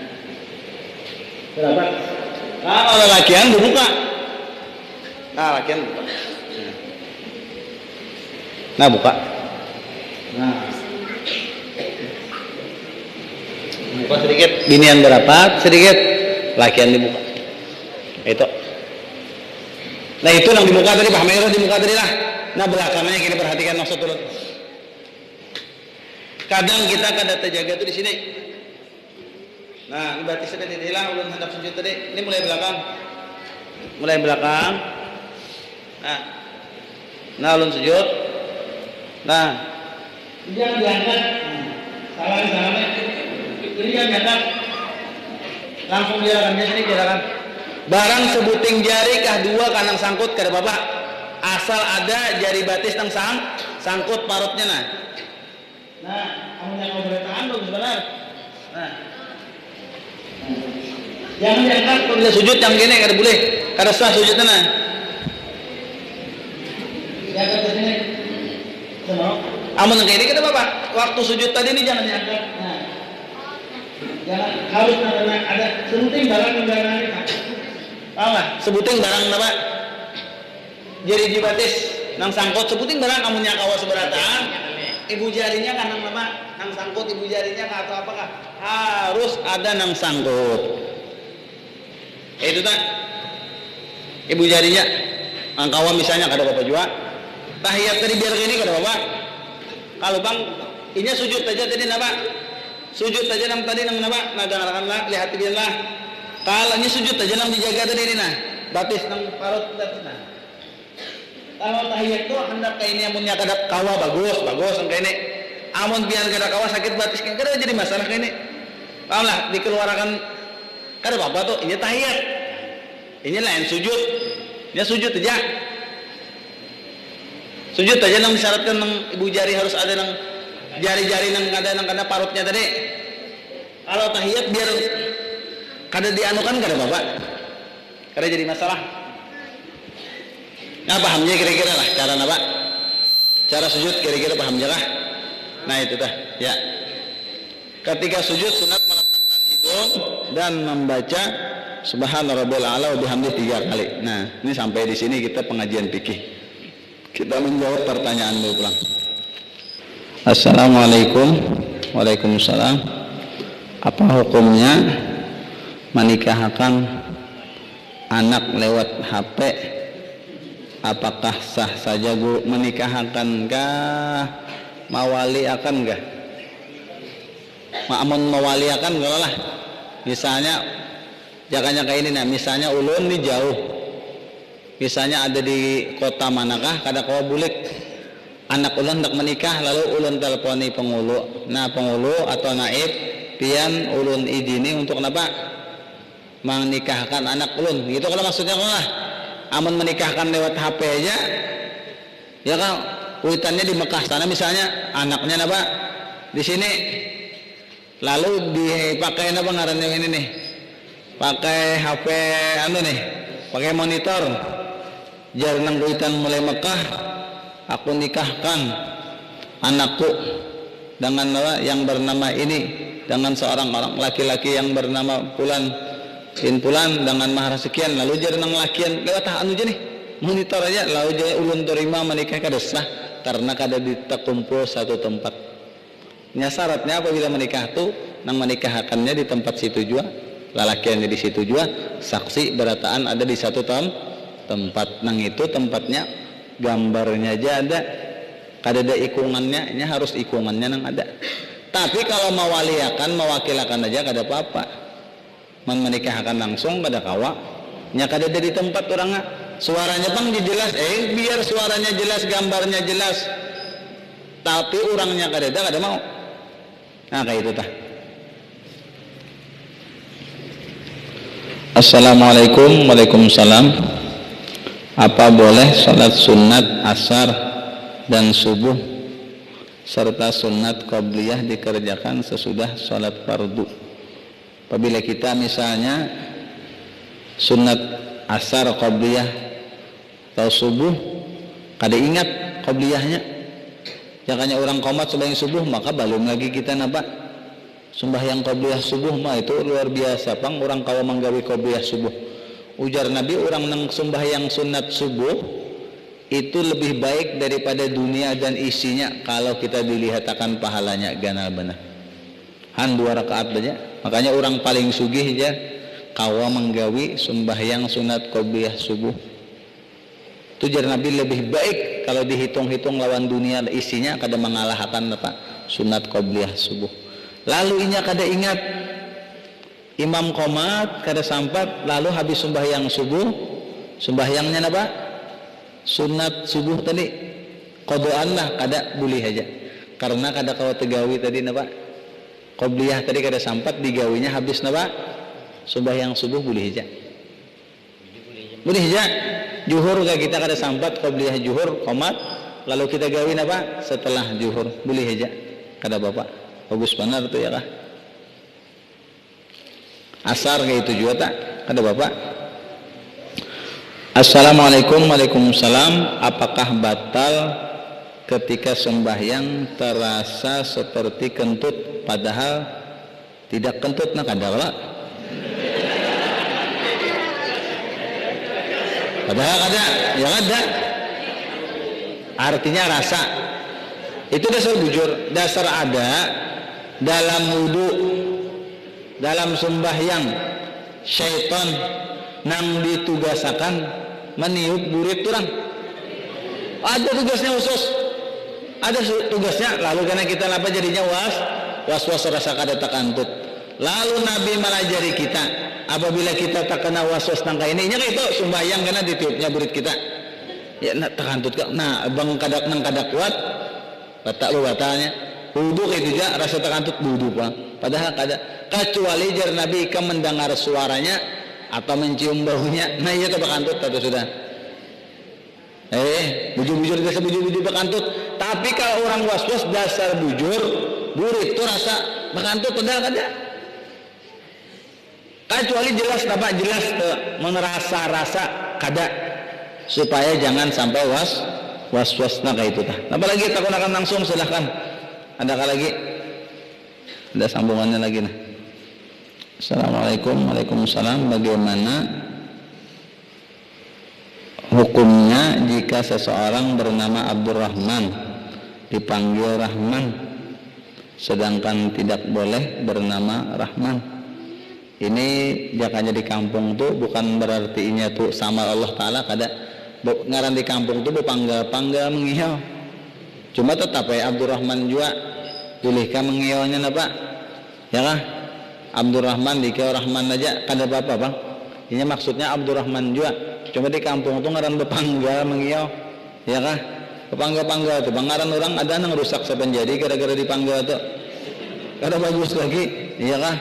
berapa? Nah, kalau lakian dibuka. Nah, lakian buka. Nah, buka. Nah. Buka sedikit. Binian berapa? Sedikit. Lakian dibuka. Itu. Nah itu yang dibuka tadi, Pak Merah dibuka tadi lah. Nah belakangnya kita perhatikan maksud turun. Kadang kita kada terjaga tuh di sini. Nah, ini berarti sudah dihilang ulun hendak sujud tadi. Ini mulai belakang. Mulai belakang. Nah ulun sujud. Nah, jangan diangkat. Salah. Ini jangan diangkat. Langsung diarahkan sini diarahkan. Barang sebuting jari kah dua kanang sangkut kada apa-apa. Asal ada jari batis nang sangkut parutnya nah. Nah, amunnya kau bertahan bagus benar. Nah. Jangan diangkat kalau bila sujud yang gini kada boleh. Kada sah sujudnya nah. Diangkat ke sini. Semua. Amun yang ini kada apa-apa. Waktu sujud tadi ini jangan diangkat. Nah. Jangan harus ada sebuting barang yang barang ini. Tahu nggak? Sebuting barang apa? Jari jibatis nang sangkut sebuting barang amunnya kawas seberatan. Ibu jarinya kan nang apa? Nang sangkut ibu jarinya ke atau apakah? Harus ada nang sangkut. Itu tak? Ibu jarinya nang kawa misalnya kada apa juga. Tahiyat tadi biar gini kada apa? Kalau bang, ini sujud aja tadi napa? Sujud aja nang tadi nang napa? Nagangaranlah lihat biarlah. Kalau ini sujud aja nang dijaga tadi ini nah. Batis nang parut batis nah. Kalau tahiyat tu hendak kayak ini amunnya kada kawa bagus yang kayak ini. Amun biar kada kawa sakit batis kan kada jadi masalah kayak ini. Paham lah dikeluarkan kada apa-apa tuh ini tahiyat. Ini lain sujud. Ini sujud aja. Sujud aja nang disyaratkan nang ibu jari harus ada nang jari-jari nang kada parutnya tadi. Kalau tahiyat biar kada dianukan kada apa-apa. Kada jadi masalah. Nah pahamnya kira-kira lah cara apa? Cara sujud kira-kira pahamnya lah. Nah itu dah ya. Ketika sujud sunat meletakkan hidung dan membaca Subhana Rabbiyal A'la wa bihamdihi 3 kali. Nah ini sampai di sini kita pengajian fikih. Kita menjawab pertanyaan dulu pulang. Assalamualaikum. Waalaikumsalam. Apa hukumnya menikahkan anak lewat HP? Apakah sah saja guru menikahkankah mawali akan enggak? Amun mawali akan enggak lah. Misalnya jangannya kayak ini nah, misalnya ulun nih jauh. Misalnya ada di kota manakah kada kawa bulik. Anak ulun hendak menikah lalu ulun teleponi pengulu. Nah, pengulu atau naib pian ulun izini untuk apa? Menikahkan anak ulun. Gitu kalau maksudnya lah. Amun menikahkan lewat HP aja ya kan kuitannya di Mekah sana misalnya anaknya apa di sini lalu dipakai apa ngarannya ini nih pakai HP anu nih pakai monitor jar nang kuitan mulai Mekah aku nikahkan anakku dengan yang bernama ini dengan seorang orang laki-laki yang bernama Pulan dengan mahar sekian lalu jadi nang lakian lewat anu aja nih monitor aja lalu jadi ulun terima menikah kada sah karena kada ditakumpul satu tempat. Syaratnya apabila menikah tuh nang menikahkannya di tempat situ juga lalakiannya di situ juga saksi berataan ada di satu tempat nang itu tempatnya gambarnya aja ada kada ada ikungannya ini harus ikungannya nang ada. Tapi kalau mewakilakan aja kada apa-apa. Menikahkan langsung pada kawa nya kada ada di tempat orang suaranya bang jelas biar suaranya jelas gambarnya jelas tapi orangnya kada mau nah kayak itu tah. Assalamualaikum. Waalaikumsalam. Apa boleh salat sunat asar dan subuh serta sunat qabliyah dikerjakan sesudah salat fardu? Apabila kita misalnya sunat asar qabliyah atau subuh kada ingat qabliyahnya jangannya orang qomat sembahyang subuh maka belum lagi kita napa sembahyang qabliyah subuh mah itu luar biasa pang orang kawa manggawi qabliyah subuh ujar Nabi orang nang sembahyang sunat subuh itu lebih baik daripada dunia dan isinya kalau kita dilihat akan pahalanya ganal benar. Han 2 rakaat aja. Makanya orang paling sugih aja kawa menggawi sembahyang sunat qobliyah subuh. Itu jar Nabi lebih baik kalau dihitung-hitung lawan dunia isinya kada mengalahkan apa sunat qobliyah subuh. Lalu inya kada ingat imam qomat kada sampat lalu habis sembahyang subuh sembahyangnya apa sunat subuh tadi qodoan lah kada boleh aja karena kada kawa tegawi tadi napa qobliyah tadi kada sampat digawinya habis napa sembahyang subuh boleh aja juhur gak kita kada sampat qobliyah juhur qomat lalu kita gawin apa setelah juhur boleh aja kada bapak bagus benar tuh ya kah asar kayak itu juga tak kada bapak. Assalamualaikum. Waalaikumsalam. Apakah batal ketika sembahyang terasa seperti kentut padahal tidak kentut? Nah kada lah padahal kada ya kada artinya rasa itu dasar bujur dasar ada dalam wudu dalam sembahyang syaitan nang ditugasakan meniup burit turang ada tugasnya khusus ada tugasnya lalu karena kita apa jadinya was rasa kada takantut lalu Nabi melajari kita apabila kita tak kena was tangka ini nya itu sembahyang karena ditiupnya burit kita ya nak takantut kak nah bang kadak nang kada kuat batak lu batalnya wudu kayak itu aja rasa takantut wudu pak padahal kada kecuali jar Nabi ke mendengar suaranya atau mencium baunya nah iya takantut atau sudah bujur-bujur dasar bujur-bujur bakantut tapi kalau orang was-was dasar bujur burit itu rasa bakantut padahal kada kecuali jelas apa jelas merasa-rasa kada supaya jangan sampai was-was nah kayak itu tah apalagi tak gunakan langsung silahkan adakah lagi ada sambungannya lagi nah. Assalamualaikum. Waalaikumsalam. Bagaimana hukumnya jika seseorang bernama Abdurrahman dipanggil Rahman sedangkan tidak boleh bernama Rahman? Ini jakanya di kampung tuh bukan berarti inya tuh sama Allah Ta'ala kada ngaran di kampung tuh berpanggal mengihau cuma tetap Abdurrahman juga bolehkah mengihaunya apa ya kah Abdurrahman dikau Rahman aja kada apa-apa bang ini maksudnya Abdurrahman juga cuma di kampung tuh ngaran berpanggal mengiyau ya kah berpanggal tuh bang ngaran orang ada nang rusak sepenjadi gara-gara dipanggil tuh kada bagus lagi ya kah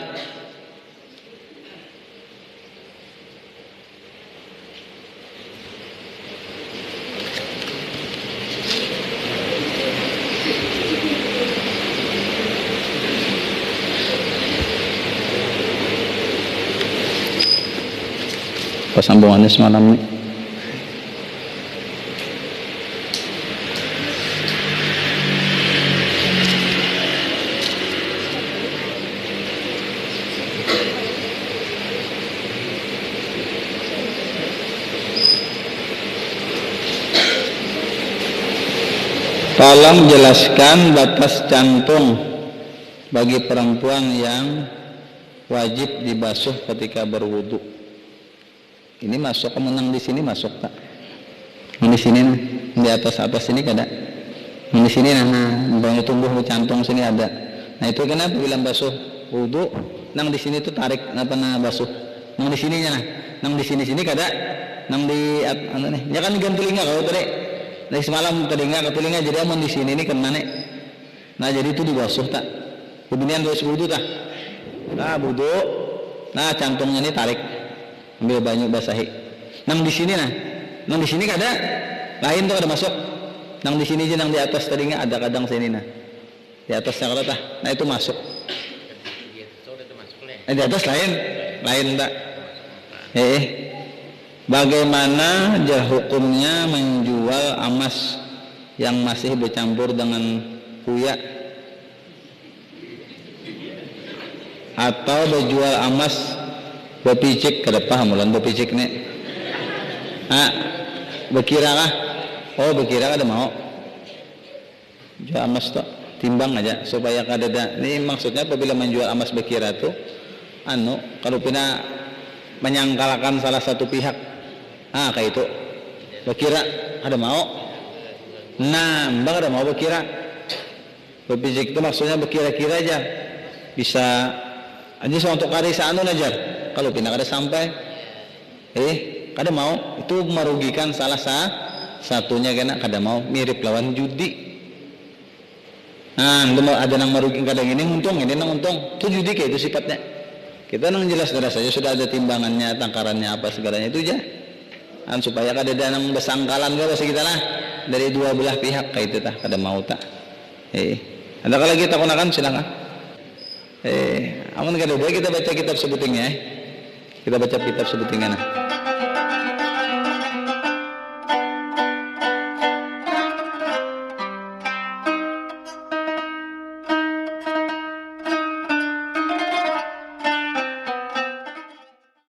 sambungannya semalam nih. Tolong jelaskan batas jantung bagi perempuan yang wajib dibasuh ketika berwudu. Ini masuk menang di sini masuk tak? Di sini nah, di atas ini kada. Di sini nah, banyak tumbuh cantung sini ada. Nah itu kenapa bilang basuh wudu? Nang di sini tuh tarik apa nah basuh. Nang di sininya nah, nang di sini kada. Nang di anu nih, ya kan ganti telinga kalau tadi. Dari semalam telinga ke telinga jadi aman di sini ini kemana? Nah jadi itu dibasuh tak? Kemudian basuh wudu tak? Nah wudu, nah cantungnya ini tarik. Ambil banyak basahi. Nang di sini nah, nang di sini kada, lain tuh ada masuk. Nang di sini aja nang di atas tadinya ada kadang sini nah, di atasnya kada tah. Nah itu masuk. Di atas lain tak. Bagaimana hukumnya menjual emas yang masih bercampur dengan kuya atau berjual emas bepicik kada paham ulan bepicik nih bekira kah? Oh bekira kada mau jual emas tak timbang aja supaya kadada. Ini maksudnya apabila menjual emas bekira tuh kalau pina menyangkalkan salah satu pihak kayak itu bekira ada mau bang ada mau bekira berbisik itu maksudnya bekira-kira aja bisa aja untuk karisa aja kalau pina kada sampai kada mau itu merugikan salah satunya kena kada mau mirip lawan judi. Ada yang merugikan kadang ini untung itu judi kayak itu sifatnya. Kita nang jelas-jelas saja sudah ada timbangannya, tangkarannya apa segalanya itu aja. Supaya kada ada nang besangkalan ke bahasa kita lah dari dua belah pihak kayak itu tah kada mau tak. Ada kalau kita gunakan silakan. Amun kada boleh kita baca kitab sebutingnya. Kita baca kitab sebutingnya nah.